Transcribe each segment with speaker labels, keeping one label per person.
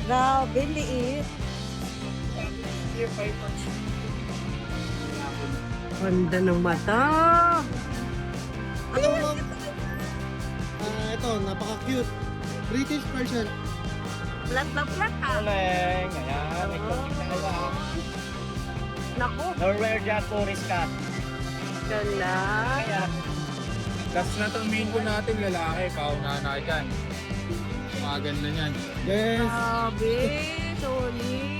Speaker 1: Grabe, liit. Ganda ng mata.
Speaker 2: Hello, ma'am. Ito, napaka-cute. British version.
Speaker 1: Flat na flat ha.
Speaker 3: Oleng, ayan, may coaching na kayo.
Speaker 1: Naku,
Speaker 3: Norwegian tourist cat.
Speaker 1: ganda.
Speaker 3: Ayan.
Speaker 4: Last na itong main ko natin, lalaki, kauna na dyan. Mga ganda niyan.
Speaker 2: Yes.
Speaker 1: Grabe, solid.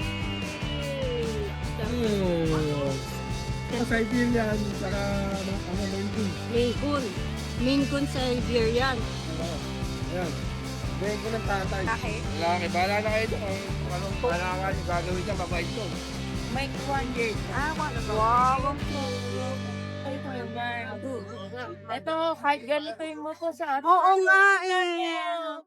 Speaker 2: Siberian, saka Maine Coon.
Speaker 1: Maine Coon. Maine Coon sa Siberian.
Speaker 2: Ayan. Bigyan ko ng tatay.
Speaker 1: Laki.
Speaker 4: Lalaki, bahala na kayo doon. Anong bahala ka, gagawin niya, mabait ko.
Speaker 1: May 1 year. Wow, ang
Speaker 5: Ito, kahit ganito yung mo po sa atin.
Speaker 1: Oo nga eh.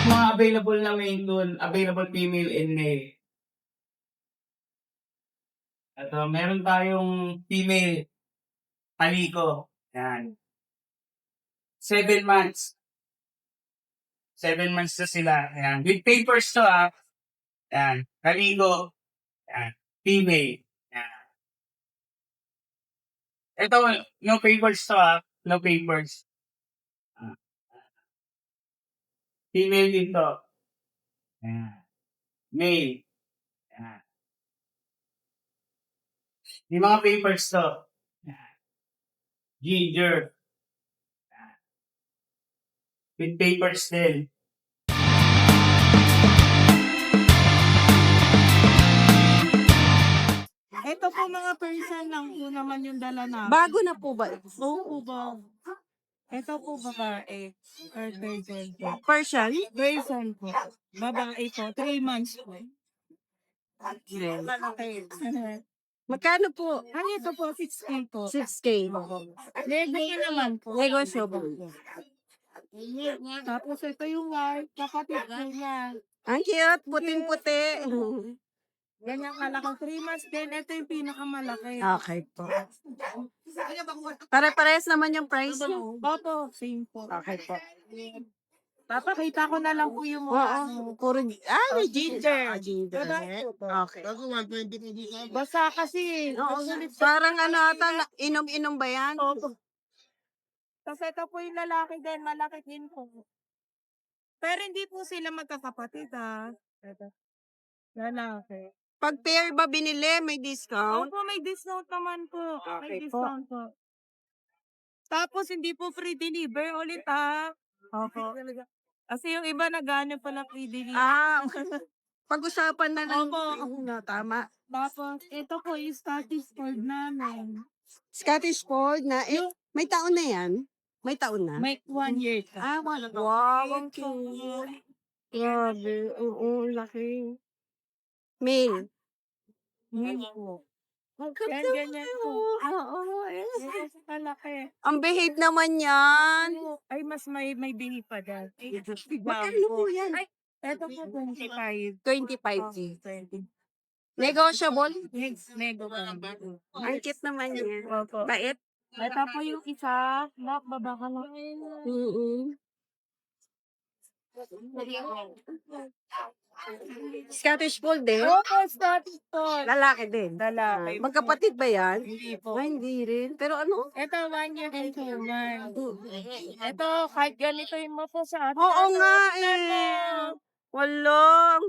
Speaker 3: Mga available na main doon, available female and male. At meron tayong female paliko. Yan. 7 months. 7 months na sila. Yan. With papers to Yan. Paliko. Yan. Female. Yan. Ito, no papers to No papers. Female dito. Yan. Male. Yan. Yung mga papers to. Yan. Ginger. Yan. With papers din.
Speaker 5: Ito po mga person lang po naman yung dala namin.
Speaker 1: Bago na po ba?
Speaker 5: Oo ba? Ito po babae. Or virgin po.
Speaker 1: Persian?
Speaker 5: Virgin po. Babae po. 3 months po. Malaki.
Speaker 1: Magkano po?
Speaker 5: Ano ito po? 6K po.
Speaker 1: 6K.
Speaker 5: Lego naman po.
Speaker 1: Negotiable.
Speaker 5: Tapos ito yung white. Kapatid ko niya.
Speaker 1: Ang cute, puting-puti.
Speaker 5: Ganyan kalaki. 3 months din. Ito yung pinakamalaki.
Speaker 1: Okay po. Pare-parehas naman yung price niyo.
Speaker 5: Opo, same po.
Speaker 1: Okay po.
Speaker 5: Papakita ko na lang po yung mga
Speaker 1: Oo. Puro, may ginger.
Speaker 5: ginger.
Speaker 1: Ginger. Okay.
Speaker 2: Bago 120 po dito.
Speaker 5: Basta kasi.
Speaker 1: Oo,
Speaker 5: Sulit
Speaker 1: parang ano ata, inom-inom ba yan?
Speaker 5: Opo. Tapos ito po yung lalaki din. Malaki din po. Pero hindi po sila magkakapatid Ito. Lalaki.
Speaker 1: Pag pair ba binili, may discount?
Speaker 5: Opo, may discount naman po.
Speaker 1: Okay
Speaker 5: May
Speaker 1: po.
Speaker 5: discount po. Tapos hindi po free deliver ulit Opo. Kasi yung iba nagano pa na free deliver.
Speaker 1: Pag-usapan na lang.
Speaker 5: Opo.
Speaker 1: No, tama.
Speaker 5: Tapos ito po yung Scottish Fold namin.
Speaker 1: Scottish Fold na, may taon na yan? May taon na?
Speaker 5: May 1 year ka.
Speaker 1: Wala. Wow, ang cute. Grabe. Oo, laki. Male.
Speaker 5: Ngayon po.
Speaker 1: Ang
Speaker 5: Ganyan po.
Speaker 1: Oo,
Speaker 5: Yes, malaki.
Speaker 1: ang behave naman yan.
Speaker 5: Ay, mas may bini pa dyan.
Speaker 1: Magkano po yan?
Speaker 5: Ito po 25.
Speaker 1: 25G.
Speaker 5: 20.
Speaker 1: Negotiable?
Speaker 5: Nego pa.
Speaker 1: Ang cute naman yan.
Speaker 5: Opo.
Speaker 1: Bait?
Speaker 5: Ito po yung isa. Baba ka lang.
Speaker 1: Scottish Fold din?
Speaker 5: Opo, Scottish Fold.
Speaker 1: Lalaki din?
Speaker 5: Lalaki.
Speaker 1: Magkapatid ba yan?
Speaker 5: Hindi po.
Speaker 1: Ay, hindi rin. Pero ano?
Speaker 5: Ito, 1 year and 2 months. Ito, kahit ganito yung mo po sa atin.
Speaker 1: Oo nga eh. Walang.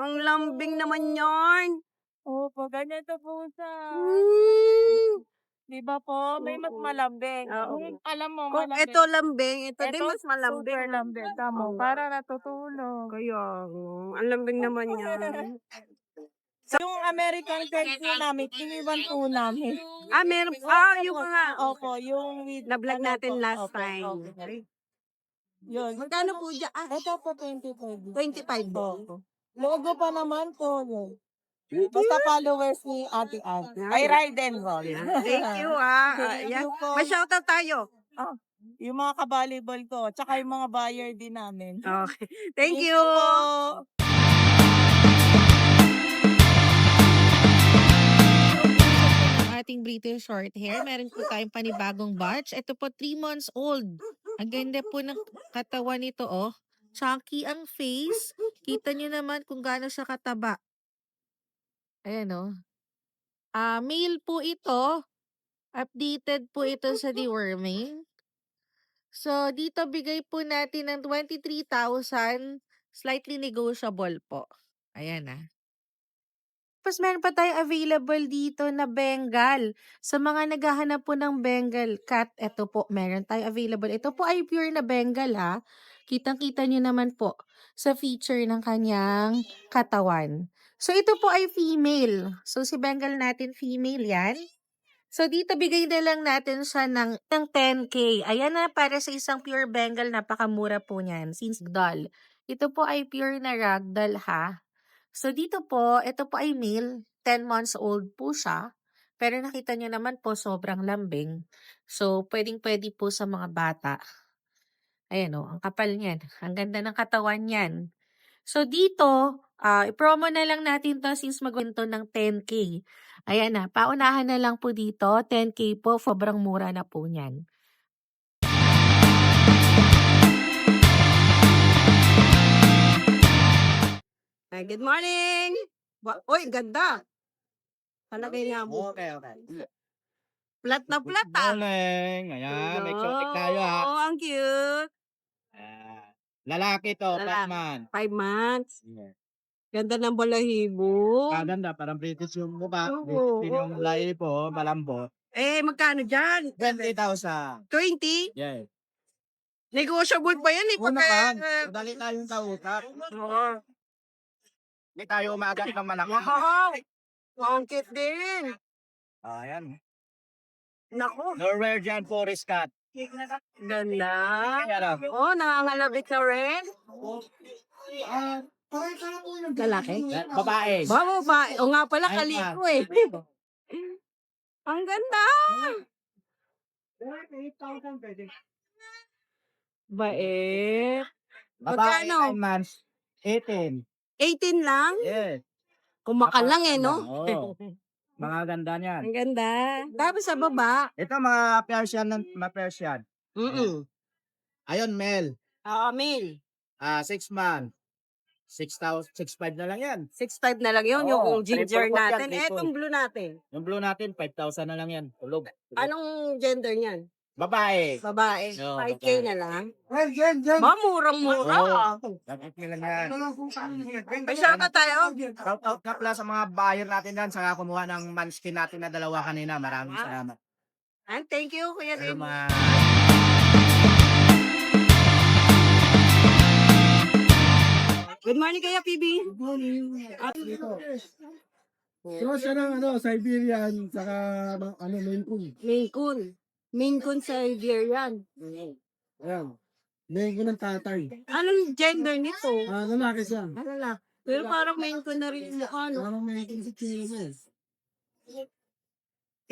Speaker 1: Ang lambing naman yarn.
Speaker 5: Opo, ganito po sa...
Speaker 1: Hmm.
Speaker 5: Di ba po? May mas malambing.
Speaker 1: Oo.
Speaker 5: Kung alam mo,
Speaker 1: Kung
Speaker 5: malambing.
Speaker 1: ito lambing, ito din mas malambing.
Speaker 5: Super lambing. Tama.
Speaker 1: Oo.
Speaker 5: Para natutulog.
Speaker 1: Kaya, ang lambing naman yan.
Speaker 5: Yung American Peg po namin, iniwan po namin.
Speaker 1: Meron. Yung mga,
Speaker 5: Opo, yung with...
Speaker 1: na-vlog natin last
Speaker 5: Opo,
Speaker 1: time.
Speaker 5: opo. Yun.
Speaker 1: Magkano po dyan?
Speaker 5: Ito po 25.
Speaker 1: 25 po.
Speaker 5: Logo pa naman po. Yun. Basta followers ni Ate Ann. Ay, ride and roll.
Speaker 1: Thank you
Speaker 5: Thank
Speaker 1: Yan.
Speaker 5: you po.
Speaker 1: May shoutout tayo.
Speaker 5: Yung mga kabalibol ko, tsaka yung mga buyer din namin.
Speaker 1: Okay. Thank you.
Speaker 5: po.
Speaker 6: British short hair. Meron po tayong panibagong batch. Ito po, 3 months old. Ang ganda po ng katawan nito, oh. Chunky ang face. Kita nyo naman kung gaano siya kataba. Ayan, oh. Male po ito. Updated po ito sa deworming. So, dito bigay po natin ng 23,000. Slightly negotiable po. Ayan, Tapos meron pa tayong available dito na Bengal. Sa mga naghahanap po ng Bengal cat, ito po, meron tayong available. Ito po ay pure na Bengal, Kitang-kita nyo naman po sa feature ng kanyang katawan. So, ito po ay female. So, si Bengal natin, female yan. So, dito bigay na lang natin siya ng 10K. Ayan na, para sa isang pure Bengal, napakamura po niyan. Since doll. Ito po ay pure na ragdoll, So, dito po, ito po ay male. 10 months old po siya. Pero nakita niyo naman po, sobrang lambing. So, pwedeng-pwede po sa mga bata. Ayan ang kapal niyan. Ang ganda ng katawan niyan. So, dito, i-promo na lang natin to since magwento ng 10K. Ayan paunahan na lang po dito. 10K po, sobrang mura na po niyan.
Speaker 1: Ay, good morning! Uy, ganda! Palagay nga mo.
Speaker 2: Okay.
Speaker 1: Flat na flat,
Speaker 2: Morning. Ayan, exotic tayo
Speaker 1: Oh, ang cute.
Speaker 2: Lalaki to,
Speaker 1: Lalaki.
Speaker 2: Batman.
Speaker 1: 5 months.
Speaker 2: Yeah.
Speaker 1: Ganda ng balahibo.
Speaker 2: Maganda, parang British yung mukha.
Speaker 1: Oo.
Speaker 2: British yung lahi po, malambot.
Speaker 1: Magkano dyan?
Speaker 2: 20,000.
Speaker 1: 20?
Speaker 2: Yeah.
Speaker 1: Negotiable pa yan
Speaker 2: Oo naman. Madali tayong kausap.
Speaker 1: Oo.
Speaker 2: Hindi tayo umagat ng malaki.
Speaker 1: Wow! Ang cute din.
Speaker 2: Ayan.
Speaker 1: Naku,
Speaker 2: Norwegian Forest Cat.
Speaker 1: ganda.
Speaker 2: Ayan.
Speaker 1: Oh, nangangalabit na rin. Lalaki?
Speaker 2: Babae.
Speaker 1: Ba? O nga pala,
Speaker 2: Ay,
Speaker 1: kaliko eh. Ang ganda. Bae.
Speaker 2: Babae,
Speaker 1: Magkano?
Speaker 2: 9 months. 18.
Speaker 1: 18 lang?
Speaker 2: Yes.
Speaker 1: Kumakalang no?
Speaker 2: Oo. Mga ganda niyan.
Speaker 1: Ang ganda. Tapos sa baba.
Speaker 2: Ito mga Persian, mga Persian. Ayun, male.
Speaker 1: Mil.
Speaker 2: 6 months. 6,000, 6,500 na lang yan.
Speaker 1: 6.5 na lang yun,
Speaker 2: Oo,
Speaker 1: yung ginger
Speaker 2: triple coat yan,
Speaker 1: natin.
Speaker 2: triple.
Speaker 1: Etong blue natin.
Speaker 2: Yung blue natin, 5,000 na lang yan. Tulog.
Speaker 1: Anong gender niyan?
Speaker 2: Babae.
Speaker 1: Babae.
Speaker 2: Oo,
Speaker 1: 5K
Speaker 2: babae.
Speaker 1: na lang.
Speaker 2: Yan.
Speaker 1: Murang-mura.
Speaker 2: Dapat nila yan.
Speaker 1: May shoutout tayo.
Speaker 2: Shout out ka pala sa mga buyer natin dyan sa kumuha ng manskin natin na dalawa kanina. Maraming salamat.
Speaker 1: And thank you, Kuya
Speaker 2: Pero
Speaker 1: Dim.
Speaker 2: mga...
Speaker 1: Good morning, Kuya PB.
Speaker 2: Good morning. So, siya ng Siberian, saka Maine Coon.
Speaker 1: Maine Coon. Maine Coon Siberian.
Speaker 2: Ayan. Maine Coon ng tatay.
Speaker 1: Anong gender nito?
Speaker 2: Lalaki siya.
Speaker 1: Ano lang? Pero parang Maine Coon na rin yung mukha, no?
Speaker 2: Parang Maine Coon si Chirises.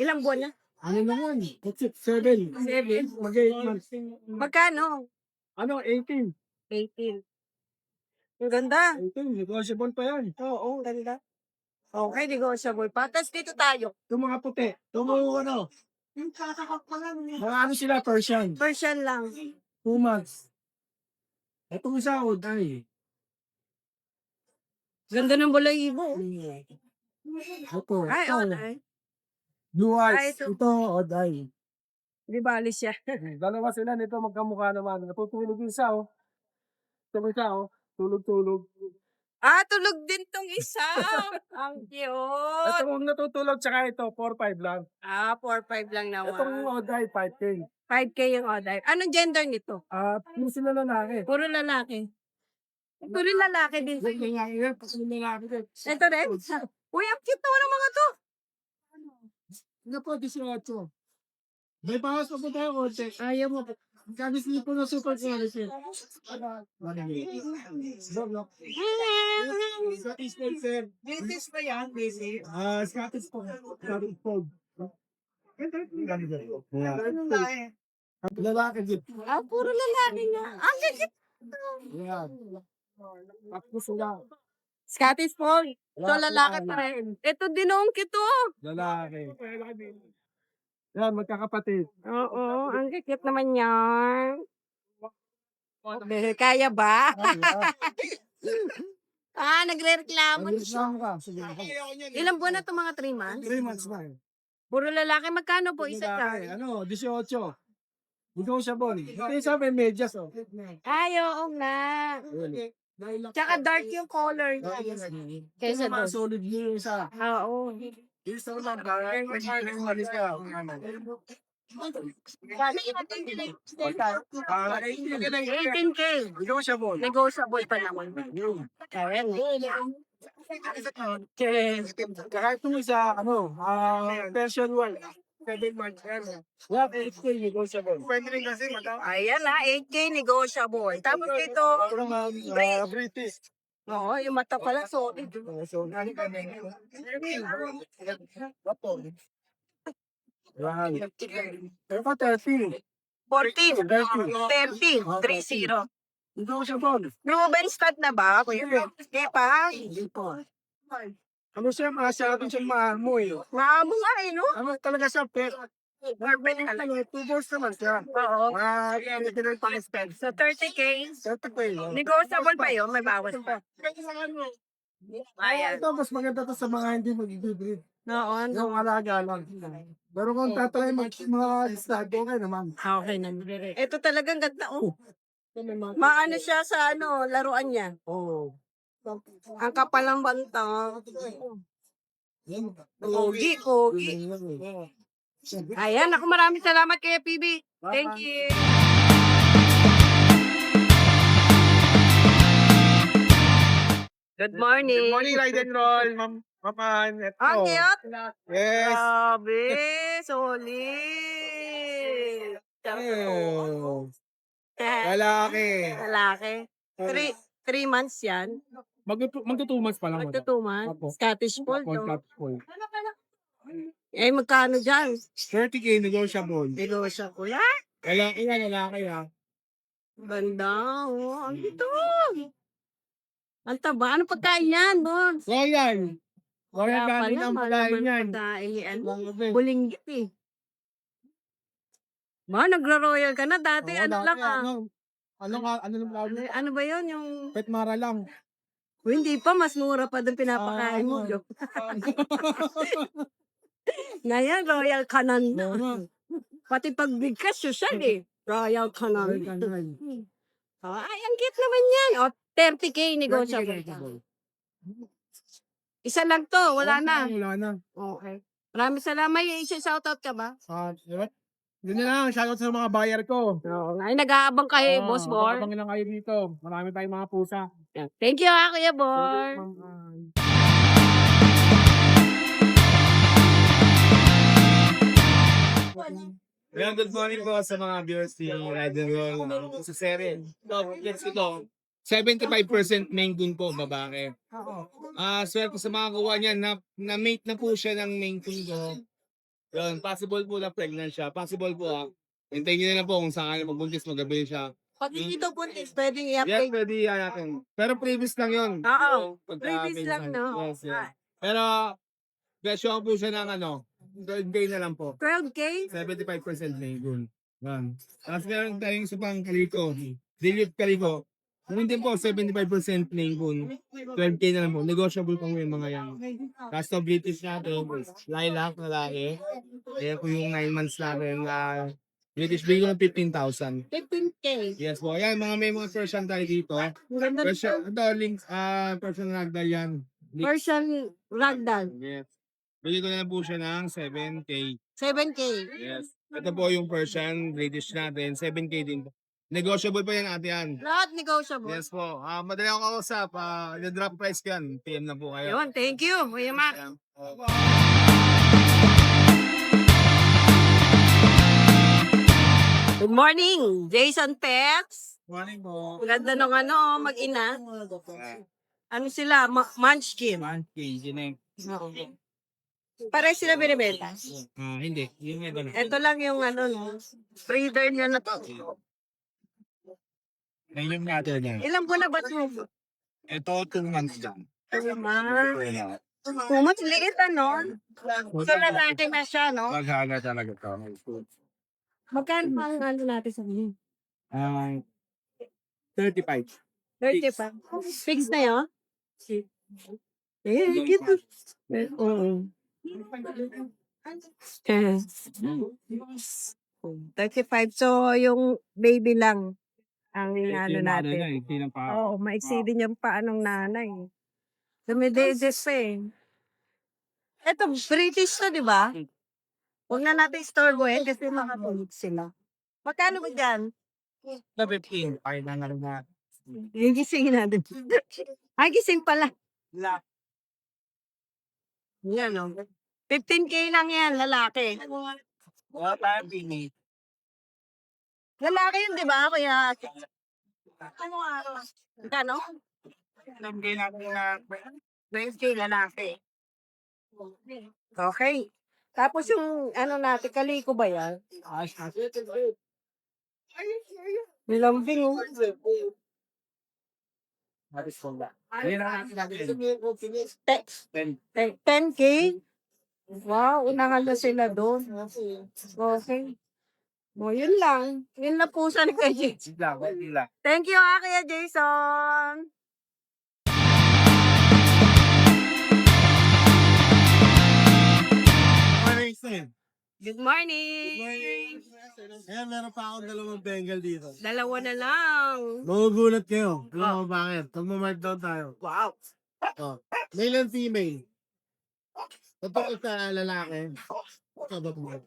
Speaker 1: Ilang buwan na?
Speaker 2: Ano naman? That's it, 7.
Speaker 1: 7.
Speaker 2: Mag-8 months.
Speaker 1: Magkano?
Speaker 2: 18.
Speaker 1: 18. Ang ganda.
Speaker 2: 18, negotiable pa yan.
Speaker 1: Oo, ang ganda. Okay, negotiable pa. Tapos dito tayo.
Speaker 2: Ito mga puti. Ito mga mga ano sila, Persian.
Speaker 1: Persian lang.
Speaker 2: 2 months. Itong isa, Oday.
Speaker 1: Ganda ng balahibo.
Speaker 2: Ito.
Speaker 1: Ay,
Speaker 2: ito.
Speaker 1: okay.
Speaker 2: Blue
Speaker 1: Ay,
Speaker 2: eyes.
Speaker 1: ito.
Speaker 2: Ito, Oday.
Speaker 1: Di bali siya.
Speaker 2: Dalawa sila nito, magkamukha naman. Natutulog yung isa, oh. Ito isa, oh. Tulog-tulog.
Speaker 1: Tulog din tong isa. Ang cute.
Speaker 2: Itong natutulog, tsaka ito, 4-5 lang.
Speaker 1: 4-5 lang naman.
Speaker 2: Itong Oday, 5K.
Speaker 1: 5K yung order. Anong gender nito?
Speaker 2: Puro sila lalaki.
Speaker 1: Puro lalaki. Puro lalaki din. Ito rin? Uy, ang cute naman ng mga to.
Speaker 2: Ano po, 18. May bawas pa po tayo, konti.
Speaker 1: Ayaw mo.
Speaker 2: Kabis niyo po na super quality. Scottish Fold, sir.
Speaker 1: British ba yan, baby?
Speaker 2: Scottish Fold. Scottish Fold. Lalaki din.
Speaker 1: Puro lalaki nga. Ang cute.
Speaker 2: Yan. Tapos sila.
Speaker 1: Scottish Fold. So, lalaki pa rin. Ito din ang cute oh.
Speaker 2: Lalaki. Yan, magkakapatid.
Speaker 1: Oo, ang cute naman yan. Kaya ba? Nagre-reklamo. Ilang buwan na to, mga 3 months?
Speaker 2: 3 months na eh.
Speaker 1: Puro lalaki. Magkano po isa
Speaker 2: Lalaki,
Speaker 1: ka?
Speaker 2: 18. Negotiable. Ito yung sabi, medyas oh.
Speaker 1: Ay, oo nga. Tsaka dark yung color niya.
Speaker 2: Kaysa mga solid yung isa.
Speaker 1: Oo.
Speaker 2: Isa lang, kaya yung malis ka.
Speaker 1: 18K.
Speaker 2: Negotiable.
Speaker 1: Negotiable pa naman. Ayan.
Speaker 2: Kahit yung isa, version 1. 7 months. Yan, 8K negotiable. Pwede rin kasi
Speaker 1: Ayan na, 8K negotiable. Tapos dito,
Speaker 2: British.
Speaker 1: oo, yung mata pala solid.
Speaker 2: So, nani ka na Wow. Pero pa 13.
Speaker 1: 14, 30, 30.
Speaker 2: Negotiable.
Speaker 1: Proven stat na ba? Kuya? Hindi pa.
Speaker 2: Hindi po. Ano siya, masyadong siyang maamoy.
Speaker 1: Maamo nga eh, no?
Speaker 2: Ano talaga siya, pero
Speaker 1: Perfect ka lang.
Speaker 2: 2 balls naman siya.
Speaker 1: Oo.
Speaker 2: Original pang-spend.
Speaker 1: So 30K,
Speaker 2: Ito pa yun.
Speaker 1: negotiable pa yun, may bawas pa. Ayan.
Speaker 2: Ito, mas maganda to sa mga hindi mag-breed.
Speaker 1: Oo,
Speaker 2: Yung alaga lang. Pero kung tatry mga stud, okay naman.
Speaker 1: okay na. Ito talagang ganda, oh. Maano siya sa laruan niya.
Speaker 2: Oo.
Speaker 1: Ang kapal ng banta. Pogi, pogi. Ayan, ako maraming salamat kay PB. Thank you. Good morning.
Speaker 2: Good morning, Ride and Roll, Ma'am Maman. Ito.
Speaker 1: Ang cute.
Speaker 2: Yes.
Speaker 1: Grabe, solid.
Speaker 2: Oh. Lalaki.
Speaker 1: Lalaki. 3 months yan.
Speaker 2: Magto 2 months pa lang.
Speaker 1: Magto 2 months.
Speaker 2: Opo.
Speaker 1: Scottish Fold, no?
Speaker 2: Full.
Speaker 1: Eh, magkano dyan?
Speaker 2: 30K negotiable.
Speaker 1: Negotiable.
Speaker 2: Lalaki yan, lalaki yan.
Speaker 1: Ganda. Oh, ang ito. Ang taba. Ano pagkain yan, boss?
Speaker 2: Royal. Royal galing ang pagkain yan.
Speaker 1: Pagkain. Bulinggit eh. Ma, nagra-royal ka na. Dati
Speaker 2: Oo,
Speaker 1: ano
Speaker 2: dati,
Speaker 1: lang ah.
Speaker 2: Ano lang lalo?
Speaker 1: Ano ba yun? Yung...
Speaker 2: Pet Mara lang.
Speaker 1: Hindi pa. Mas mura pa doon pinapakain mo. Joke. Ngayon, royal kanan na. Pati pag bigkas, social eh. Royal kanan. Oh, ay, ang cute naman yan. O, 30K negotiable. Isa lang to. Wala na.
Speaker 2: Wala na.
Speaker 1: Okay. Maraming salamat. May shoutout ka ba?
Speaker 2: Diba? Yun na lang, shoutout sa mga buyer ko.
Speaker 1: Oo. Ay, nag-aabang kayo, Boss Bor.
Speaker 2: Abang lang kayo dito. Marami tayong mga pusa.
Speaker 1: Thank you, Kuya Bor.
Speaker 4: Ayan, good morning po sa mga viewers ni Ride and Roll sa serye. Yes, ito. 75% main coon po, babae. Swerte sa mga kuha niya na mate na po siya ng main coon ko. Yun, possible po na pregnant siya. Possible po Hintayin niyo na lang po kung saan magbuntis, magabi siya.
Speaker 1: Pag hindi to buntis, pwedeng
Speaker 4: Yes,
Speaker 1: i-update.
Speaker 4: pwede natin. Pero previous lang yun.
Speaker 1: Oo.
Speaker 4: Pagka-
Speaker 1: Previous lang, no?
Speaker 4: Yes, yes. Pero, presyo po siya ng 12K na lang po.
Speaker 1: 12K?
Speaker 4: 75% main coon. Yan. Tapos meron tayong isa pang kaliko. Dilute kaliko. Kung hindi po, 75% main coon. 12K na lang po. Negotiable pang yung mga yan. Tapos to British natin. Lilac na laki. Ayan po yung 9 months natin. British bigay ko ng 15,000.
Speaker 1: 15K.
Speaker 4: Yes po. Ayan, may mga Persian tayo dito.
Speaker 1: Ang ganda
Speaker 4: Persian, ito, links, Persian ragdoll yan.
Speaker 1: Persian ragdoll.
Speaker 4: Yes. Bigay ko na lang po siya ng 7K.
Speaker 1: 7K.
Speaker 4: Yes. Ito po yung Persian British natin. 7K din po. Negotiable pa yan ate yan.
Speaker 1: Lahat negotiable.
Speaker 4: Yes po. Madali ako kausap. I-drop price ko yan. PM na po kayo.
Speaker 1: Yun, thank you, Kuya Mac.
Speaker 4: Ayan.
Speaker 1: Good morning, Jason Pets.
Speaker 4: Morning po.
Speaker 1: Ang ganda ng mag-ina. Ano sila? Munchkin.
Speaker 4: 1K. Yun
Speaker 1: Pare sila binibenta.
Speaker 4: hindi. Yung ito na.
Speaker 1: Ito lang yung breeder niya na to.
Speaker 4: Yan yung natin yan.
Speaker 1: Ilang buwan na ba ito?
Speaker 4: Ito, 2 months dyan.
Speaker 1: 2 months, liit ano? So, lalaki na siya, no?
Speaker 4: Maghaga talaga to.
Speaker 1: Magkano pa ang ano natin sa inyo?
Speaker 4: 35.
Speaker 1: 30 pa. Fix na yun? Eh, kita. Oo. 35. So, yung baby lang ang ano natin. Oo, maiksi din yung paanong nanay. Dumidedes pa eh. Ito, British to, di ba? Huwag na natin istorbohin kasi makatulog sila. Magkano ba dyan?
Speaker 4: Na 15. Ay, na nga.
Speaker 1: Yung gisingin natin. Ay, gising pala. Yan, no? 15K lang yan, lalaki.
Speaker 4: Wala tayong pini.
Speaker 1: Lalaki yun, di ba? Kaya, ano araw? Magkano?
Speaker 4: Hindi natin na
Speaker 1: 20 lalaki. Okay. Tapos yung, ano natin, kaliko ba yan? Nilambing, oh.
Speaker 4: Ten.
Speaker 1: 10K? Wow, unangan na sila doon. Okay. O, yun lang. Yun na po sa kay Jason. Thank you, Kuya Jason. Good morning.
Speaker 2: Ayan, meron pa akong dalawang Bengal dito.
Speaker 1: Dalawa na lang.
Speaker 2: Magugulat kayo. Alam mo bakit? Mag-markdown tayo.
Speaker 1: Wow.
Speaker 2: Oh. Male and female. Ito isa lalaki. Ito babae.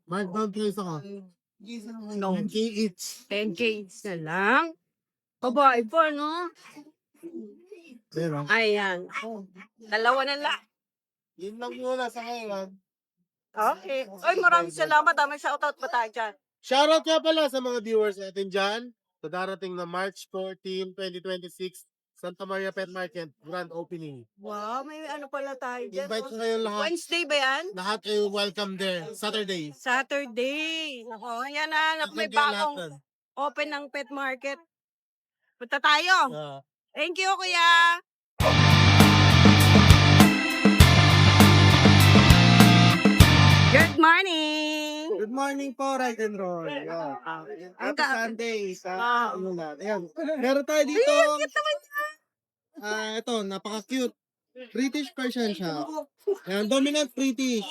Speaker 2: Markdown price ako.
Speaker 1: No.
Speaker 2: 10K each.
Speaker 1: 10K na lang. Babae pa, no?
Speaker 2: Pero,
Speaker 1: Ayan. Dalawa na lang.
Speaker 2: yun lang muna sa ngayon.
Speaker 1: Okay. Ay, maraming salamat. May shoutout pa tayo dyan.
Speaker 2: Shoutout nga pala sa mga viewers natin dyan. Sa darating na March 14, 2026, Santa Maria Pet Market Grand Opening.
Speaker 1: Wow, may ano pala tayo dyan.
Speaker 2: Invite ko kayo lahat.
Speaker 1: Wednesday ba yan?
Speaker 2: Lahat kayo welcome there. Saturday.
Speaker 1: Saturday. Ako, ayan na. May
Speaker 2: Invite kayo lahat
Speaker 1: bagong
Speaker 2: doon.
Speaker 1: open ng pet market. Punta tayo.
Speaker 2: Ah.
Speaker 1: Thank you, Kuya. Good morning.
Speaker 2: Good morning po, Ride and Roll. Yeah. Happy Sunday sa ano na. Ayan. Meron tayo dito. Ito, napaka-cute. British Persian siya. Ayan, dominant British.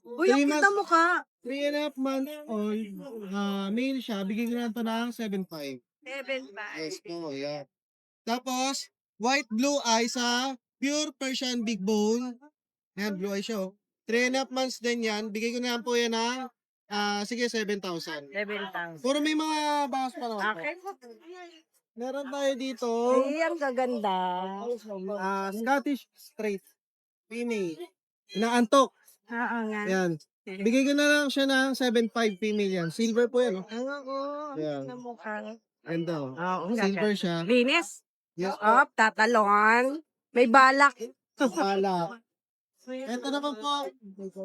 Speaker 1: Uy, ang kita mo ka.
Speaker 2: 3.5 months old. Male siya. Bigyan ko na ito ng 7.5.
Speaker 1: 7 ba?
Speaker 2: Yes po, yeah. Tapos, white blue eye sa pure Persian big bone. Ayan, blue eye siya. 3.5 months din yan. Bigay ko na lang po yan ng, sige, 7,000.
Speaker 1: 7,000.
Speaker 2: Puro may mga bawas pa naman po.
Speaker 1: Okay.
Speaker 2: Meron tayo dito,
Speaker 1: Ay, ang gaganda.
Speaker 2: Scottish Straight. Female. Inaantok.
Speaker 1: Oo nga.
Speaker 2: Ayan. Bigay ko na lang siya ng 7.5 female yan. Silver po yan, oh.
Speaker 1: Oo.
Speaker 2: Ayan.
Speaker 1: Ang mukha.
Speaker 2: Ganda, oh.
Speaker 1: Oo,
Speaker 2: Silver siya.
Speaker 1: Linis.
Speaker 2: Yes,
Speaker 1: Up, tatalon. May balak.
Speaker 2: Pala. Ito naman po,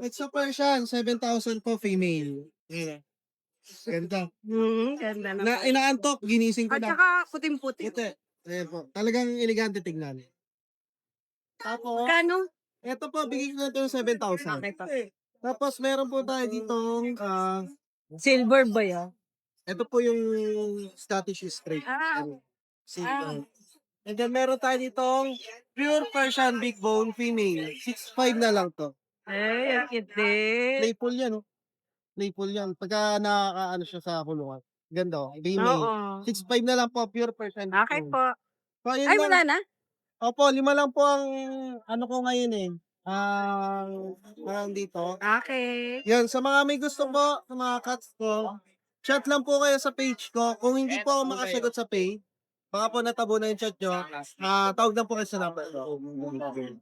Speaker 2: it's a Persian, 7,000 po female. Yeah. Ganda.
Speaker 1: Ganda na.
Speaker 2: Inaantok, ginising ko
Speaker 1: At
Speaker 2: na.
Speaker 1: saka puting-puti.
Speaker 2: Ito, ayan po. Talagang elegante tignan. Tapos,
Speaker 1: Kano?
Speaker 2: ito po, bigay ko na ito ng 7,000.
Speaker 1: Okay pa.
Speaker 2: Tapos, meron po tayo dito,
Speaker 1: Silver ba yan?
Speaker 2: ito po yung Scottish Straight.
Speaker 1: Ah.
Speaker 2: Silver. And then, meron tayo ditong pure Persian big bone female. 6'5 na lang to.
Speaker 1: Eh, ang cute din.
Speaker 2: Playful yan, oh. Playful yan. Pagka nakakaano siya sa kulungan. Ganda, oh. Female.
Speaker 1: Oo.
Speaker 2: 6'5 na lang po, pure Persian big
Speaker 1: Okay
Speaker 2: bone.
Speaker 1: po.
Speaker 2: So, ayun
Speaker 1: Ay,
Speaker 2: lang.
Speaker 1: wala na?
Speaker 2: Opo, 5 lang po ang ano ko ngayon eh. Dito.
Speaker 1: Okay.
Speaker 2: Yan, sa mga may gusto po, sa mga cats ko, chat lang po kayo sa page ko. Kung hindi po ako makasagot sa page, baka po natabo na yung chat nyo, tawag lang po kayo sa number ko.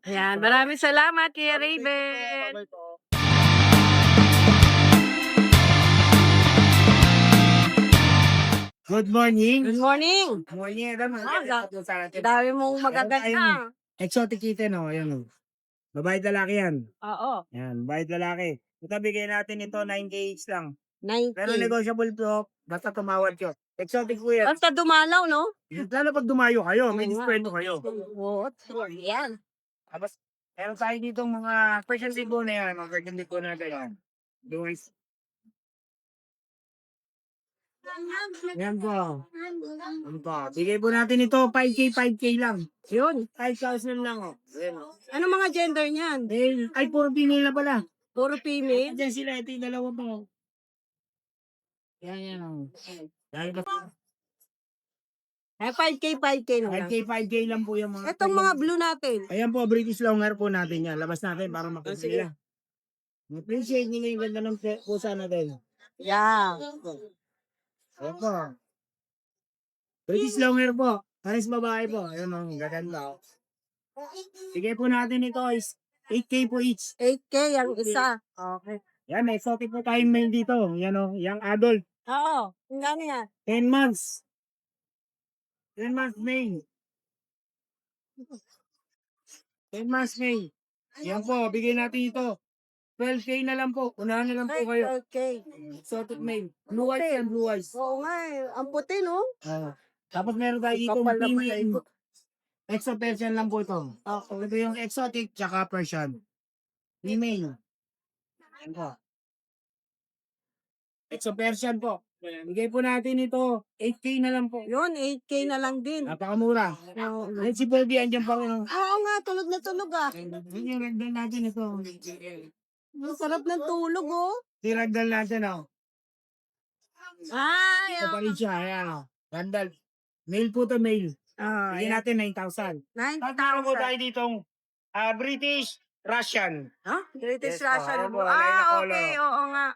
Speaker 1: Ayan, maraming salamat, Kuya Raven.
Speaker 2: Bye po.
Speaker 3: Good morning.
Speaker 1: Good morning.
Speaker 3: Morning, Adam.
Speaker 1: Dami mong magaganda.
Speaker 3: Exotic kitten, oh. Ayan, oh. Babae at lalaki yan.
Speaker 1: Oo.
Speaker 3: Yan, babae at lalaki. Ito, bigay natin ito 9K each lang.
Speaker 1: 90.
Speaker 3: Pero negotiable to, basta tumawad ka. Exotic po yan.
Speaker 1: Basta dumalaw, no?
Speaker 3: Lalo pag dumayo kayo, may
Speaker 1: Oo nga.
Speaker 3: diskwento kayo.
Speaker 1: Oo, yan.
Speaker 3: Tapos, meron tayo dito mga Persian Libo na yan, mga Persian Libo na ganyan. Luis. Yan po. Ano pa? Bigay po natin ito, 5K lang.
Speaker 1: Yun.
Speaker 3: 5,000 lang, oh. Ayan, oh.
Speaker 1: Ano mga gender niyan?
Speaker 3: Dahil, ay, puro female na pala.
Speaker 1: Puro female?
Speaker 3: Diyan sila, ito yung dalawa pa, oh. Yan. Dahil ba,
Speaker 1: 5K na lang.
Speaker 3: 5K lang po yung mga.
Speaker 1: Itong mga blue natin.
Speaker 3: Ayan po, British Longhair po natin yan. Labas natin para makita
Speaker 1: sige.
Speaker 3: nila. Appreciate nila yung ganda ng pusa natin.
Speaker 1: Yeah.
Speaker 3: Ayan po. British Longhair po. Pares babae po. Ayan o, gaganda. Sige po natin ito is 8K po each.
Speaker 1: 8K ang isa. Okay.
Speaker 3: Yan, may exotic po tayong male dito. Yan o, yung adult.
Speaker 1: Oo. Ang gano'n yan.
Speaker 3: 10 months. 10 months male. 10 months male. Yan po, bigay natin ito. 12K na lang po. Unahan na lang po kayo.
Speaker 1: 12K.
Speaker 3: Exotic male. Blue eyes and blue eyes.
Speaker 1: Oo nga eh. Ang puti, no?
Speaker 3: Tapos meron tayo dito
Speaker 1: Kapal na
Speaker 3: female. Exo Persian lang po ito.
Speaker 1: Okay.
Speaker 3: Ito yung exotic tsaka Persian. Female. Yan po. Exo Persian po. Bigay po natin ito. 8K na lang po.
Speaker 1: Yun, 8K na lang din.
Speaker 3: Napakamura.
Speaker 1: Oo
Speaker 3: Kahit si Pogi andyan pa rin.
Speaker 1: nga, tulog na tulog ah.
Speaker 3: Yun yung ragdal natin ito.
Speaker 1: Ang sarap ng tulog, oh.
Speaker 3: Si ragdal natin oh.
Speaker 1: Ay,
Speaker 3: Ito pa rin siya. Ayan oh. Ragdal. Male po to male.
Speaker 1: Ah,
Speaker 3: Bigyan natin 9,000.
Speaker 1: 90,000.
Speaker 3: Tataro po tayo ditong British Russian.
Speaker 1: Ha? British
Speaker 3: Yes,
Speaker 1: Russian
Speaker 3: oo,
Speaker 1: Blue.
Speaker 3: lilac color.
Speaker 1: Okay, oo nga.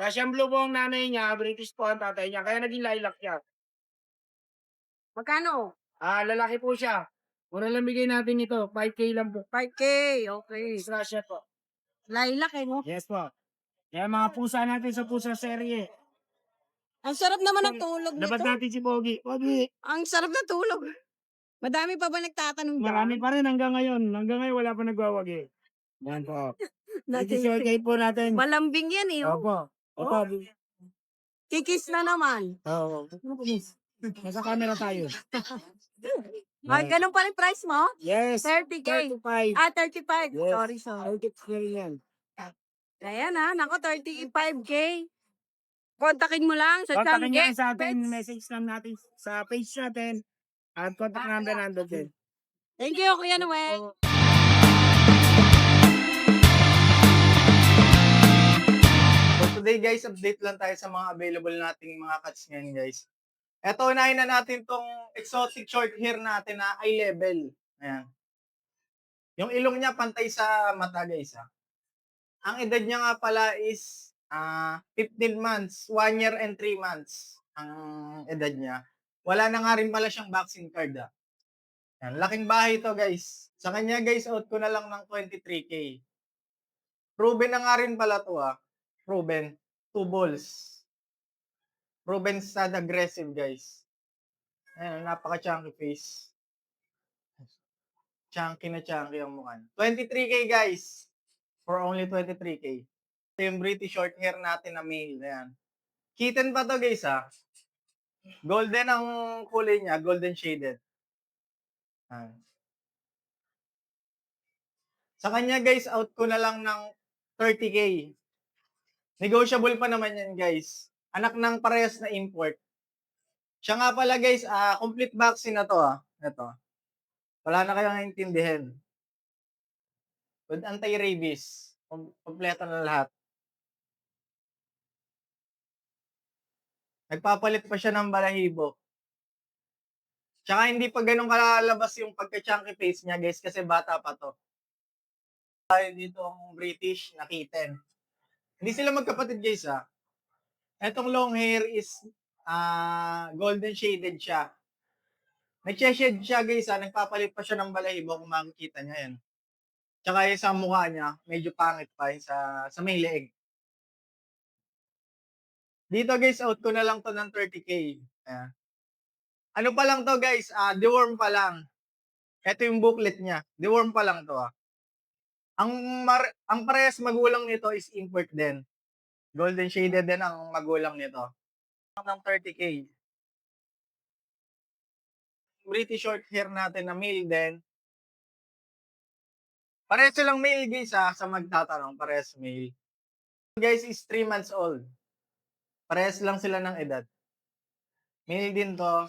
Speaker 3: Russian Blue po ang nanay niya, British po ang tatay niya, kaya naging lilac siya.
Speaker 1: Magkano?
Speaker 3: Lalaki po siya. Mura lang bigay natin ito, 5K lang po.
Speaker 1: 5K, okay.
Speaker 3: British Russian po.
Speaker 1: Lilac eh, no?
Speaker 3: Yes po. Kaya mga pusa natin sa pusa serye.
Speaker 1: Ang sarap naman ng tulog
Speaker 3: Dapat
Speaker 1: nito.
Speaker 3: natin si Pogi. Pogi.
Speaker 1: Ang sarap ng tulog. Madami pa ba nagtatanong dyan?
Speaker 3: Marami pa rin hanggang ngayon. Hanggang ngayon wala pa nagwawagi. Yan po. British
Speaker 1: Natin-
Speaker 3: short hair po natin.
Speaker 1: Malambing yan eh. Oh.
Speaker 3: Opo. Opo.
Speaker 1: Kikis na naman.
Speaker 3: Oo. Nasa camera tayo.
Speaker 1: Ay, ganun pa rin price mo?
Speaker 3: Yes.
Speaker 1: 30K.
Speaker 3: 35.
Speaker 1: 35.
Speaker 3: Yes.
Speaker 1: Sorry.
Speaker 3: 35 yan.
Speaker 1: Ayan ha, nako 35K. Kontakin mo lang sa
Speaker 3: Kontakin niyo
Speaker 1: Changi.
Speaker 3: sa atin, message lang natin sa page natin. At contact number nandun din.
Speaker 1: Thank you, Kuya Noel.
Speaker 7: So today guys, update lang tayo sa mga available nating mga cats ngayon guys. Eto, unahin na natin tong exotic short hair natin na eye level. Ayan. Yung ilong niya pantay sa mata guys. Ang edad niya nga pala is 15 months, 1 year and 3 months ang edad niya. Wala na nga rin pala siyang vaccine card. Ayan. Laking bahay to guys. Sa kanya guys, out ko na lang ng 23K. Proven na nga rin pala to Proven. 2 balls. Proven sad aggressive, guys. Ayan, napaka-chunky face. Chunky na chunky ang mukha. 23K, guys. For only 23K. Ito yung British short hair natin na male. Ayan. Kitten pa to, guys, Golden ang kulay niya. Golden shaded. Ayan. Sa kanya, guys, out ko na lang ng 30K. Negotiable pa naman yan, guys. Anak ng parehas na import. Siya nga pala, guys, complete vaccine na to, Ito. Wala na kayong intindihin. With anti-rabies. Kompleto na lahat. Nagpapalit pa siya ng balahibo. Tsaka hindi pa ganun kalalabas yung pagka-chunky face niya, guys, kasi bata pa to. Tayo dito ang British na kitten. Hindi sila magkapatid, guys, Etong long hair is golden shaded siya. Nag-shade siya, guys, nagpapalit pa siya ng balahibo kung makikita niya yan. Tsaka yung sa mukha niya, medyo pangit pa yung sa may leeg. Dito, guys, out ko na lang to ng 30K. Ayan. Ano pa lang to, guys? Deworm pa lang. Ito yung booklet niya. Deworm pa lang to, Ang parehas magulang nito is import din. Golden shaded din ang magulang nito. Ng 30K. British short hair natin na male din. Parehas silang male guys sa magtatanong. Parehas male. Guys is 3 months old. Parehas lang sila ng edad. Male din to.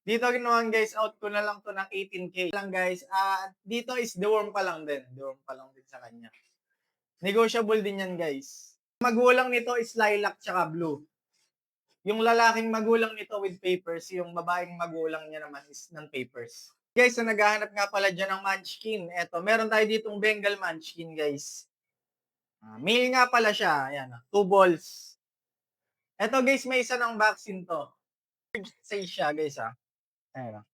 Speaker 7: Dito ginawa guys, out ko na lang to ng 18K lang guys. Dito is deworm pa lang din. Deworm pa lang din sa kanya. Negotiable din yan guys. Magulang nito is lilac tsaka blue. Yung lalaking magulang nito with papers, yung babaeng magulang niya naman is non-papers. Guys, na naghahanap nga pala dyan ng munchkin. Eto, meron tayo ditong Bengal munchkin guys. Male nga pala siya. Ayan, 2 balls. Eto guys, may isa ng vaccine to. Say siya guys Ayan.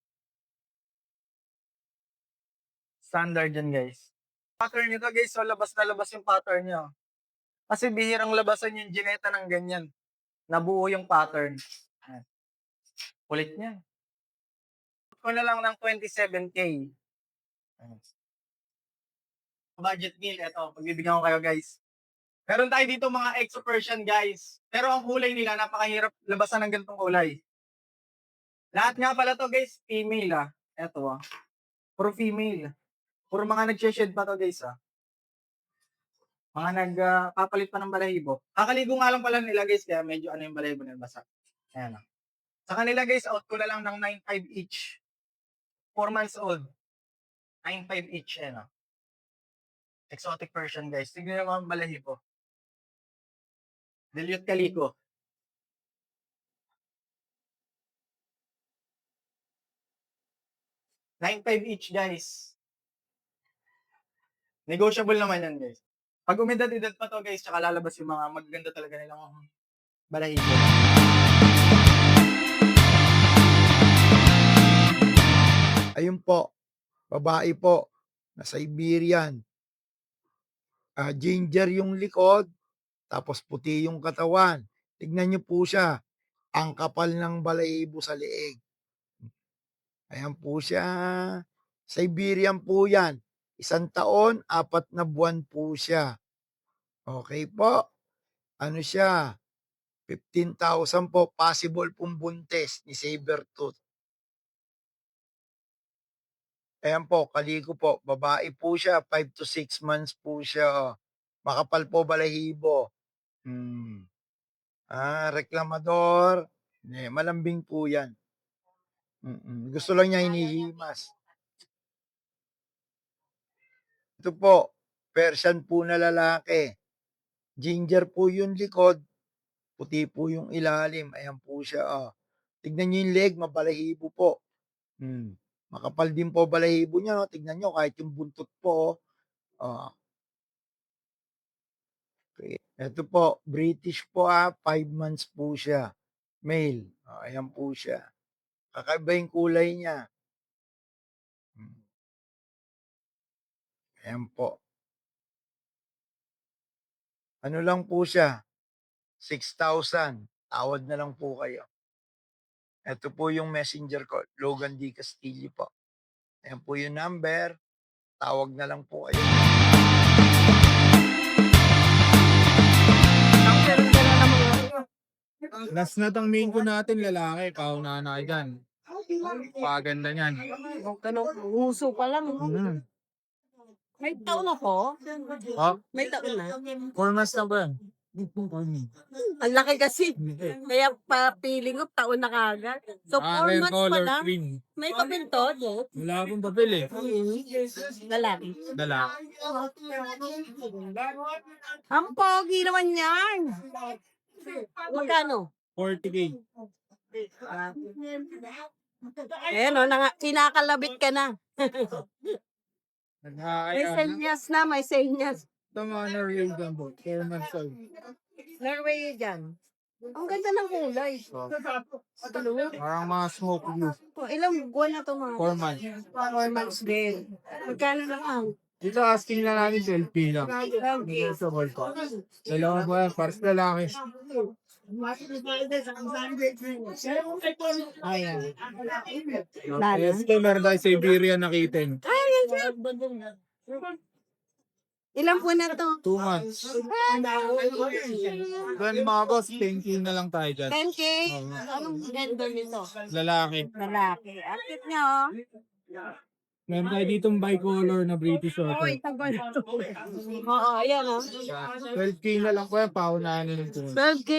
Speaker 7: Standard yan guys. Pattern nito guys, so labas na labas yung pattern niya. Kasi bihirang labasan yung gineta ng ganyan. Nabuo yung pattern. Ayan. Kulit niya. Ko na lang ng 27K. Ayan. Budget meal, eto, pagbibigyan ko kayo guys. Meron tayo dito mga Exo Persian guys. Pero ang kulay nila, napakahirap labasan ng ganitong kulay. Lahat nga pala to guys, female Eto puro female. Puro mga nag-shed pa to guys Mga nagpapalit pa ng balahibo. Kakaligo nga lang pala nila guys, kaya medyo yung balahibo nila basa. Ayan Sa kanila guys, out ko na lang ng 9.5 each. 4 months old. 9.5 each, Exotic Persian guys. Tignan nyo mga balahibo. Dilute Calico. $9.5 each guys. Negotiable naman yan guys. Pag umedad-edad pa to guys, tsaka lalabas yung mga magaganda talaga nilang balahibo.
Speaker 8: Ayun po, babae po, na Siberian. Ginger yung likod, tapos puti yung katawan. Tignan niyo po siya, ang kapal ng balahibo sa leeg. Ayan po siya. Siberian po yan. 1 taon, 4 na buwan po siya. Okay po. Ano siya? 15,000 po. Possible pong buntis ni Sabertooth. Ayan po, kaliko po. Babae po siya, 5 to 6 months po siya. Makapal po balahibo. Reklamador. Malambing po yan. Gusto lang niya hinihimas. Ito po, Persian po na lalaki. Ginger po yung likod. Puti po yung ilalim. Ayan po siya. Tignan niyo yung leg, mabalahibo po. Makapal din po balahibo niya. Tignan niyo, kahit yung buntot po. Okay. Ito po, British po 5 months po siya. Male. Ayan po siya. Kakaiba yung kulay niya. Ayan po. Ano lang po siya? 6,000. Tawad na lang po kayo. Ito po yung messenger ko. Logan D. Castillo po. Ayan po yung number. Tawag na lang po kayo.
Speaker 4: Last na tang main ko natin, lalaki. Paunahan na kayo dyan. Paganda niyan.
Speaker 1: Uso pa lang. May taon ako. May taon na.
Speaker 4: 4 months na ba?
Speaker 1: Ang laki kasi. Kaya papiling ko, taon na kagad. So, 4 months pa lang.
Speaker 4: Green.
Speaker 1: May papel to.
Speaker 4: Wala akong papel
Speaker 1: Lalaki.
Speaker 4: Lalaki.
Speaker 1: Ang pogi naman yan. Magkano?
Speaker 4: 40K.
Speaker 1: Ayan o, kinakalabit ka na. May
Speaker 4: Nagkakaya na.
Speaker 1: senyas na, may senyas.
Speaker 4: Ito mga na-real gumbo. 4 months old.
Speaker 1: Norway dyan. Ang ganda ng kulay.
Speaker 4: Parang mga smoke blue.
Speaker 1: Ilang buwan na ito mga?
Speaker 4: 4 months.
Speaker 1: 4 months din. Magkano na lang?
Speaker 4: Dito asking na natin 12K lang. Negotiable pa. Dalawa ba yan? Para sa lalaki.
Speaker 1: Ayan.
Speaker 4: Yes, meron tayo Siberian na kitten.
Speaker 1: Ay, Ilan po na to?
Speaker 4: 2 months. Then mga boss, 10K na lang tayo dyan.
Speaker 1: 10K? Anong gender nito?
Speaker 4: Lalaki.
Speaker 1: Lalaki. Akit niya, oh.
Speaker 4: Meron tayo ditong bicolor na British
Speaker 1: Oh,
Speaker 4: Shorter.
Speaker 1: ito ba ito? Oo, ayan, oh.
Speaker 4: 12K na lang po yan, paunahan na ito.
Speaker 1: 12K.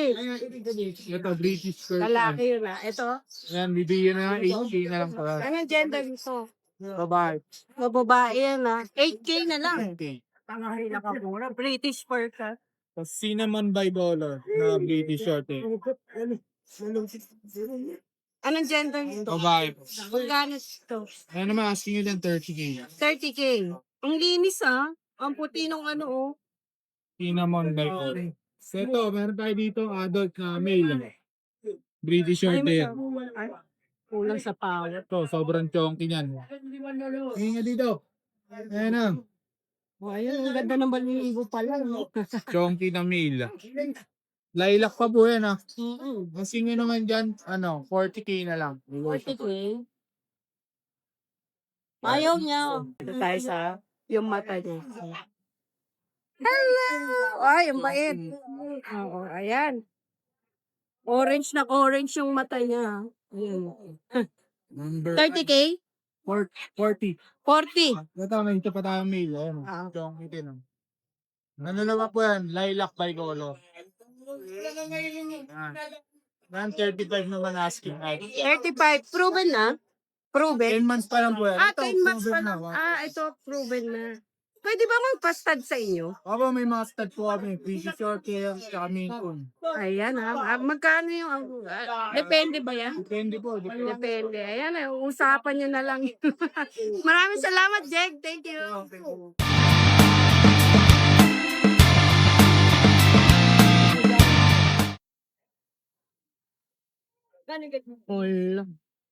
Speaker 4: Ito, British Shorter.
Speaker 1: Lalaki yun, ah. Ito?
Speaker 4: Yan, bibigyan na ng 8K na lang pala.
Speaker 1: Anong gender nito?
Speaker 4: Babae.
Speaker 1: O, babae yan, ah. 8K na lang.
Speaker 4: 10K.
Speaker 1: Pangahila ka mura. British fur ka.
Speaker 4: Tapos cinnamon bicolor na British Shorter.
Speaker 1: Anong gender nito?
Speaker 4: Babae po.
Speaker 1: Magkano ito?
Speaker 4: Ano naman, asking nyo din 30K.
Speaker 1: 30K. Ang linis, ah. Ang puti nung ano, oh.
Speaker 4: Cinnamon bicolor. So ito, meron tayo dito adult na male. British Shorter.
Speaker 1: Ay, kulang sa power.
Speaker 4: Ito, sobrang chonky niyan. Tingin nga dito. Ayan na.
Speaker 1: Oh, ayun, ang ganda ng balibo pala, no?
Speaker 4: Chonky na male. Lilac pa po yan ah.
Speaker 1: Mm-mm.
Speaker 4: Kasi nyo naman dyan, 40K na lang.
Speaker 1: 40K. Ayaw niya. Ito tayo sa yung mata niya. Hello! Ay, ang bait. Oo, ayan. Orange na orange yung mata niya. Ayan.
Speaker 4: Number
Speaker 1: 30K?
Speaker 4: 40.
Speaker 1: 40.
Speaker 4: Ito, may ito pa tayo male. Ayan.
Speaker 1: Ah.
Speaker 4: Chonky din. Ano naman po yan? Lilac bicolor. Yan, 35 naman asking.
Speaker 1: 35. Proven na?
Speaker 4: 10
Speaker 1: Proven?
Speaker 4: months pa lang po yan.
Speaker 1: Ah,
Speaker 4: Ito,
Speaker 1: 10 months pa
Speaker 4: proven
Speaker 1: lang.
Speaker 4: na.
Speaker 1: Ah, ito, proven na. Pwede ba magpastad sa inyo?
Speaker 4: Opo, may mga stud po kami. British Shorter, tsaka Maine Coon.
Speaker 1: Ayan, ha. Magkano yung... depende ba yan?
Speaker 4: Depende po. Depende.
Speaker 1: Depende. Ayan, usapan nyo na lang. Maraming salamat, Jeg. Thank you.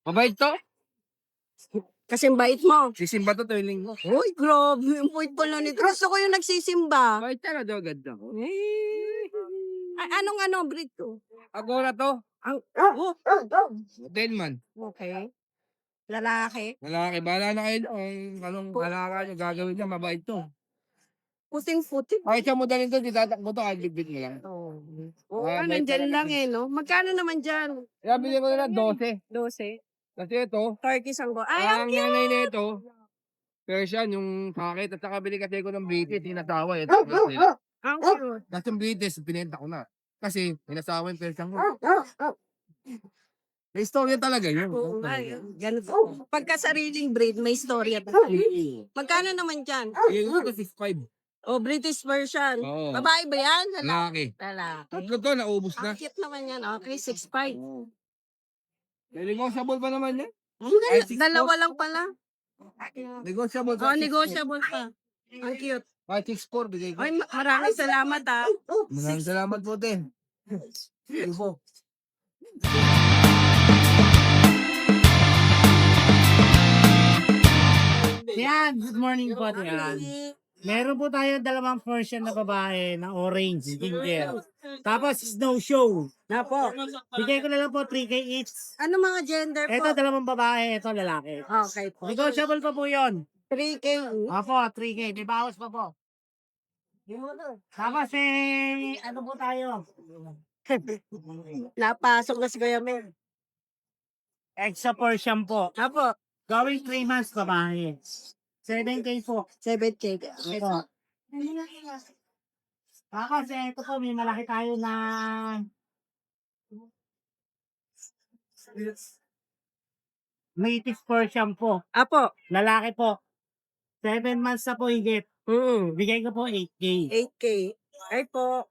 Speaker 9: Mabait to?
Speaker 1: Kasi ang bait mo.
Speaker 9: Sisimba to tuwing linggo.
Speaker 1: Uy, grabe. Ang bait pala nito. Gusto ko yung nagsisimba.
Speaker 9: Mabait talaga daw ganda.
Speaker 1: Ay, anong breed to?
Speaker 9: Agora to.
Speaker 1: Ang,
Speaker 9: 10 man.
Speaker 1: okay. Lalaki.
Speaker 9: Lalaki, bahala na kayo doon. Anong kalaka nyo gagawin niya, mabait to.
Speaker 1: Puting-puting.
Speaker 9: Kahit siya mo dalhin to, titatakbo to, kahit bigbit mo lang.
Speaker 1: Oo. Oo,
Speaker 9: Ah, may
Speaker 1: nandyan
Speaker 9: talaga.
Speaker 1: lang no? Magkano naman dyan?
Speaker 9: Kaya bilhin ko na 12.
Speaker 1: 12.
Speaker 9: Kasi ito,
Speaker 1: Turkey sanggo. Ay, ang
Speaker 9: ang nanay nito, Persian, yung packet, at saka bili kasi ko ng British, tinatawa. Ito,
Speaker 1: ang cute.
Speaker 9: tapos yung British, binenta ko na. Kasi, pinasawa yung Persian ko. May storya talaga yun.
Speaker 1: Oo nga, ganito. Pagka sariling breed, may storya pa. Magkano naman dyan?
Speaker 9: Yung ito, 6'5".
Speaker 1: O, British version.
Speaker 9: Oo.
Speaker 1: Babae ba yan?
Speaker 9: Lalaki.
Speaker 1: Lalaki.
Speaker 9: Tatlo to, naubos na.
Speaker 1: Ang cute naman yan. Okay, 6'5".
Speaker 9: Negotiable pa naman yan.
Speaker 1: Ay, dalawa lang pala.
Speaker 9: Negotiable
Speaker 1: Oh, negotiable pa. Ang cute.
Speaker 9: Kahit 6'4", bigay ko.
Speaker 1: Ay, maraming salamat ha.
Speaker 9: Maraming salamat po, Ten. Info.
Speaker 3: Yan, good morning po. Yan. Meron po tayo dalawang version na babae na orange, ginger. Tapos snow show. Na po. Bigay ko na lang po 3K each.
Speaker 1: Ano mga gender po?
Speaker 3: Ito dalawang babae, ito lalaki.
Speaker 1: Okay po.
Speaker 3: Negotiable pa po yun.
Speaker 1: 3K.
Speaker 3: Opo, 3K. May bawas pa po. Tapos ano po tayo?
Speaker 1: Napasok na si Kuya Mel.
Speaker 3: Extra portion po.
Speaker 1: Apo,
Speaker 3: Going 3 months babae. 7K po.
Speaker 1: 7K.
Speaker 3: Ito. Tapos ito po, may malaki tayo na native portion po.
Speaker 1: Apo.
Speaker 3: Lalaki po. 7 months na po higit. Bigay ko po 8K.
Speaker 1: 8K. Ay po.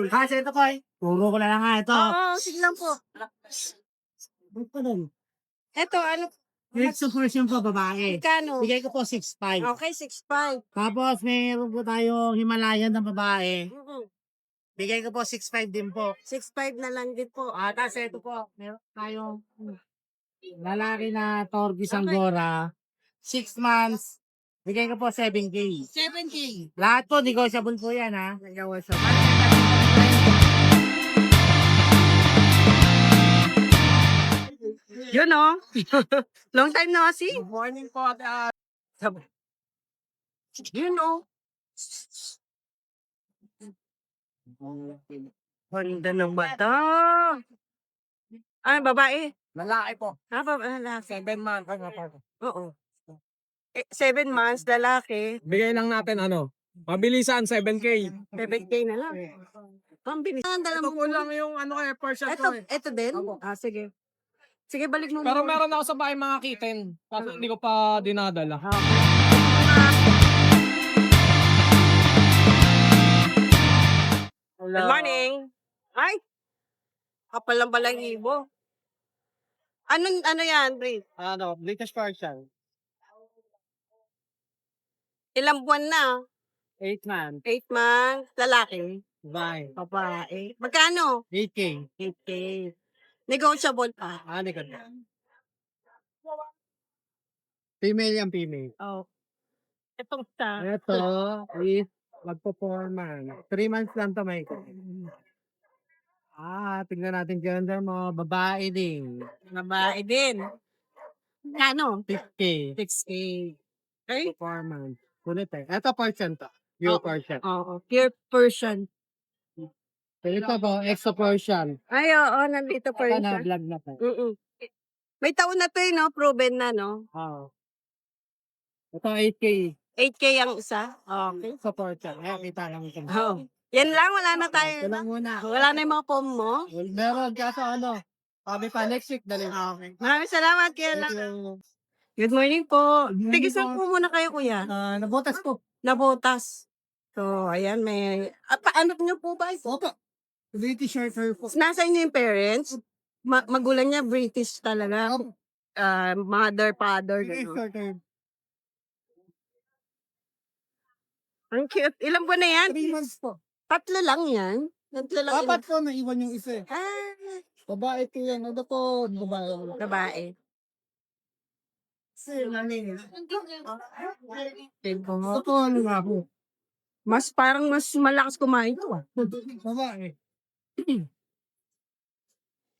Speaker 3: Kasi ito po turo ko na lang nga ito.
Speaker 1: Oo, sige lang po.
Speaker 3: Ba't pa dun?
Speaker 1: Eto, ano?
Speaker 3: Extra portion po babae.
Speaker 1: Kano?
Speaker 3: Bigay ko po 6.5.
Speaker 1: Okay, 6'5".
Speaker 3: Tapos mayroon po tayo Himalayan na babae.
Speaker 1: Mm-mm.
Speaker 3: Bigay ko po 6.5 din po.
Speaker 1: 6'5" na lang din po.
Speaker 3: Tapos ito po, meron tayong lalaki na Torquis Angora. 6 months. Bigay ko po 7K.
Speaker 1: 7K.
Speaker 3: Lahat po, negotiable po yan ha.
Speaker 1: Nagawa sa Yun oh. Long time no see.
Speaker 9: Good morning po,
Speaker 1: Yun oh. Ganda ng mata. Ah, babae.
Speaker 9: Lalaki po.
Speaker 1: Ah, lalaki.
Speaker 9: 7 months.
Speaker 1: Oo. 7 months, lalaki.
Speaker 9: Bigay lang natin mabilisan 7K.
Speaker 1: 7K na lang. Pambilis.
Speaker 9: Ito po lang yung Persian ko eh.
Speaker 1: Ito din? Ah, sige. Sige, balik mo
Speaker 9: Pero
Speaker 1: muna.
Speaker 9: meron ako sa bahay mga kitten. Kaso hindi ko pa dinadala.
Speaker 1: Good morning. Ay! Kapal ng balahibo. Ano yan, Bri?
Speaker 9: British Persian.
Speaker 1: Ilang buwan na?
Speaker 9: 8 months.
Speaker 1: 8 months. Lalaki.
Speaker 9: Bye.
Speaker 1: Babae. Magkano?
Speaker 9: 8K.
Speaker 1: 8K. Negotiable pa.
Speaker 9: Ano ka na? Female yan, female.
Speaker 1: Oh. Itong sa.
Speaker 9: Ito is magpo-4 months. 3 months lang to, may tignan natin gender mo. Babae din.
Speaker 1: Babae din. Kano?
Speaker 9: 6K.
Speaker 1: 6K. Okay?
Speaker 9: 4 months. Kulit eh. Ito Persian to. Pure Persian.
Speaker 1: Oo. Pure Persian.
Speaker 9: Ito po, extra Persian.
Speaker 1: Ay, oo. Nandito
Speaker 9: Ito na,
Speaker 1: Persian.
Speaker 9: vlog na po.
Speaker 1: May taon na to no? Proven na, no?
Speaker 9: Oo. Ito 8K.
Speaker 1: 8K ang isa. Okay.
Speaker 9: Sa Persian. Kita lang ito.
Speaker 1: Oh. Yan lang. Wala na tayo.
Speaker 9: Ito lang muna.
Speaker 1: Wala na yung mga pom mo.
Speaker 9: Meron kaso sabi pa next week dali.
Speaker 1: Okay. Maraming salamat. Kaya lang.
Speaker 9: Ito
Speaker 1: Good morning po. Tigisan po muna kayo, kuya.
Speaker 9: nabotas po.
Speaker 1: Nabotas. So, ayan, may... paano nyo po ba ito?
Speaker 9: Opo. British short hair po.
Speaker 1: Nasa inyo yung parents? Magulang niya, British talaga.
Speaker 9: Opo.
Speaker 1: Mother, father,
Speaker 9: British
Speaker 1: gano'n.
Speaker 9: short hair.
Speaker 1: Ang cute. Ilang buwan na yan?
Speaker 9: 3 months po.
Speaker 1: 3 lang yan. 3 lang.
Speaker 9: Dapat po naiwan yung isa.
Speaker 1: Babae
Speaker 9: po yan. Ano po? Babae.
Speaker 1: Babae.
Speaker 9: Ito po nga po.
Speaker 1: Parang mas malakas kumain to.
Speaker 9: Babae.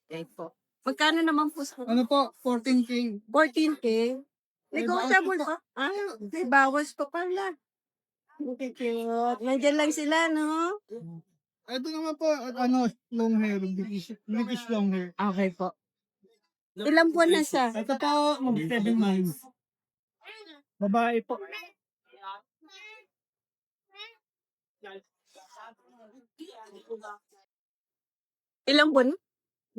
Speaker 1: Okay po. Magkano naman po sa...
Speaker 9: Ano po? 14K.
Speaker 1: 14K? Negotiable pa? May bawas pa pala. Okay, cute. Nandiyan lang sila, no?
Speaker 9: Ito naman po, long hair. British long hair.
Speaker 1: Okay po. Ilang buwan na siya?
Speaker 9: Ito po, 7 months. Babae po.
Speaker 1: Ilang buwan?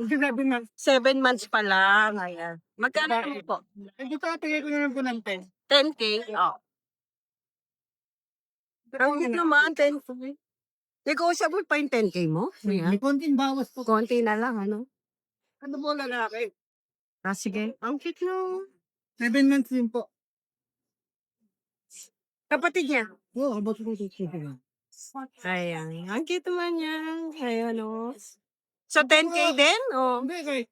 Speaker 9: 7 months.
Speaker 1: 7 months pa lang. Ayan. Magkano naman po?
Speaker 9: Ito po, tigay ko na lang po ng 10.
Speaker 1: 10K? Oo. Ang cute naman, 10K. Negotiable pa yung 10K mo?
Speaker 9: May
Speaker 1: Ayan.
Speaker 9: konting bawas po.
Speaker 1: Konti na lang, ano?
Speaker 9: Ano po lalaki?
Speaker 1: Sige. Ang cute no.
Speaker 9: 7 months din po.
Speaker 1: Kapatid niya?
Speaker 9: Oo, about po.
Speaker 1: Ayan. Ang cute naman yan. Ayan, o. So, 10K din? O,
Speaker 9: Hindi, kahit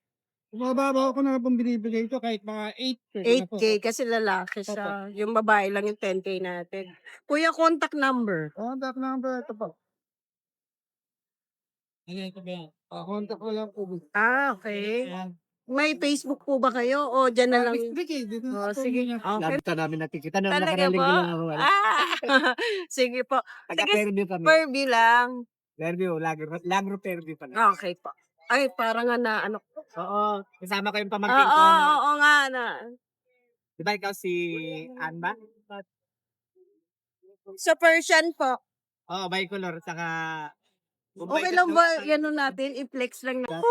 Speaker 9: mababa ko na pong binibigay ito kahit mga 8.
Speaker 1: 8K kasi lalaki siya. Yung babae lang yung 10K natin. Kuya, contact number.
Speaker 9: Contact number, ito po. Contact ko lang po.
Speaker 1: Okay. May Facebook po ba kayo? O dyan na lang?
Speaker 9: Dito
Speaker 1: Oh, sige. Okay.
Speaker 9: Lagi namin nakikita na
Speaker 1: Talaga po? Sige po. Sige,
Speaker 9: Taga-Fairview kami.
Speaker 1: Furby lang.
Speaker 9: Fairview, Lagro Fairview pala.
Speaker 1: Okay po. Ay, parang nga na ano.
Speaker 9: Oo, kasama ko yung
Speaker 1: Oo,
Speaker 9: pamangkin ko.
Speaker 1: oo nga na.
Speaker 9: Di ba ikaw si Ann ba?
Speaker 1: Sa Persian po.
Speaker 9: Oo, bicolor, saka...
Speaker 1: Okay lang ba, yan natin, i-flex lang na.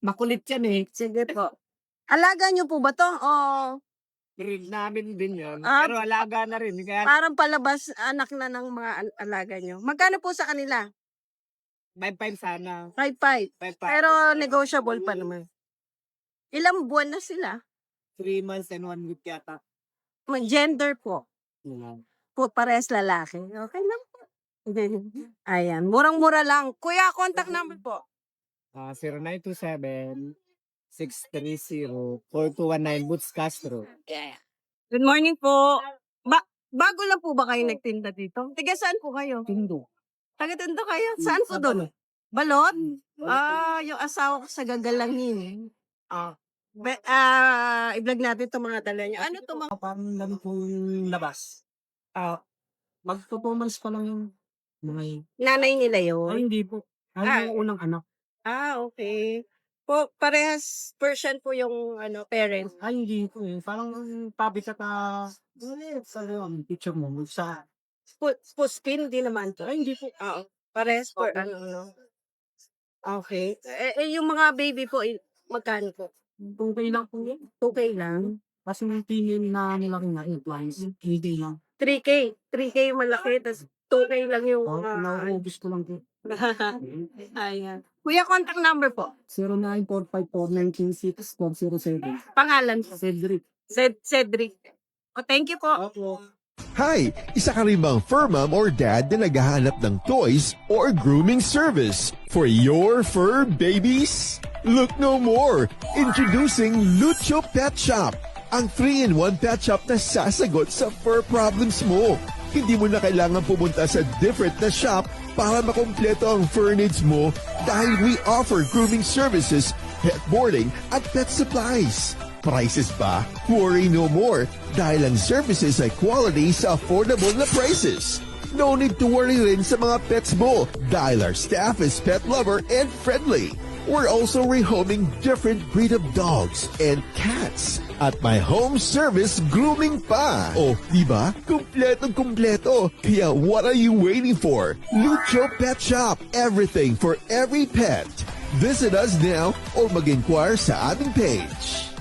Speaker 9: Makulit yan eh.
Speaker 1: Sige po. Alaga niyo po ba to? O
Speaker 9: Breed namin din yun.
Speaker 1: Ah,
Speaker 9: Pero alaga na rin. Kaya
Speaker 1: parang palabas anak na ng mga alaga niyo? Magkano po sa kanila?
Speaker 9: 5-5 sana.
Speaker 1: 5-5.
Speaker 9: 5-5.
Speaker 1: Pero negotiable pa naman. Ilang buwan na sila?
Speaker 9: 3 months and 1 week yata.
Speaker 1: Gender po. Po, pares lalaki. Okay lang po. Ayan. Murang-mura lang. Kuya, contact number po.
Speaker 9: 0927-630-4219 Boots Castro.
Speaker 1: Good morning po. Bago lang po ba kayo nagtinda dito? Tiga saan po kayo?
Speaker 9: Tindo.
Speaker 1: Taga-tinda kayo? Saan po doon? Balot? Yung asawa ko sa gagalangin. I-vlog natin itong mga dala niyo. Ano to mga
Speaker 3: Parang lalo po yung labas. Mag-2 months pa lang yung mga yun.
Speaker 1: nanay nila
Speaker 3: Ay,
Speaker 1: yun?
Speaker 3: hindi po.
Speaker 1: Ah.
Speaker 3: Ay, yung unang anak.
Speaker 1: Okay. Parehas Persian po yung parents.
Speaker 3: Ay, hindi po eh. Parang pabi ka sa yung picture mo. Sa,
Speaker 1: Puspin, di naman to.
Speaker 3: ay, hindi po.
Speaker 1: Oo. Parehas for ano. Okay. Yung mga baby po, magkano po?
Speaker 3: 2K lang po yun.
Speaker 1: 2K lang?
Speaker 3: Kasi yung female na nilaki na implants, 3K lang.
Speaker 1: 3K. 3K yung malaki, tapos 2K lang yung
Speaker 3: Oh, nauubos ko lang po.
Speaker 1: Ayan. Kuya, contact number po.
Speaker 3: 0945-496-407.
Speaker 1: Pangalan po.
Speaker 3: Cedric.
Speaker 1: Cedric. Thank you po.
Speaker 3: Opo.
Speaker 10: Hi! Isa ka rin bang fur mom or dad na naghahanap ng toys or grooming service for your fur babies? Look no more! Introducing Lucho Pet Shop, ang 3-in-1 pet shop na sasagot sa fur problems mo. Hindi mo na kailangan pumunta sa different na shop para makumpleto ang fur needs mo dahil we offer grooming services, pet boarding at pet supplies. Prices ba? Worry no more dahil ang services ay quality sa affordable na prices. No need to worry rin sa mga pets mo dahil our staff is pet lover and friendly. We're also rehoming different breed of dogs and cats at my home service grooming pa. Oh, diba? Kumpletong-kumpleto. Kaya what are you waiting for? Lucho Pet Shop. Everything for every pet. Visit us now or mag-inquire sa aming page.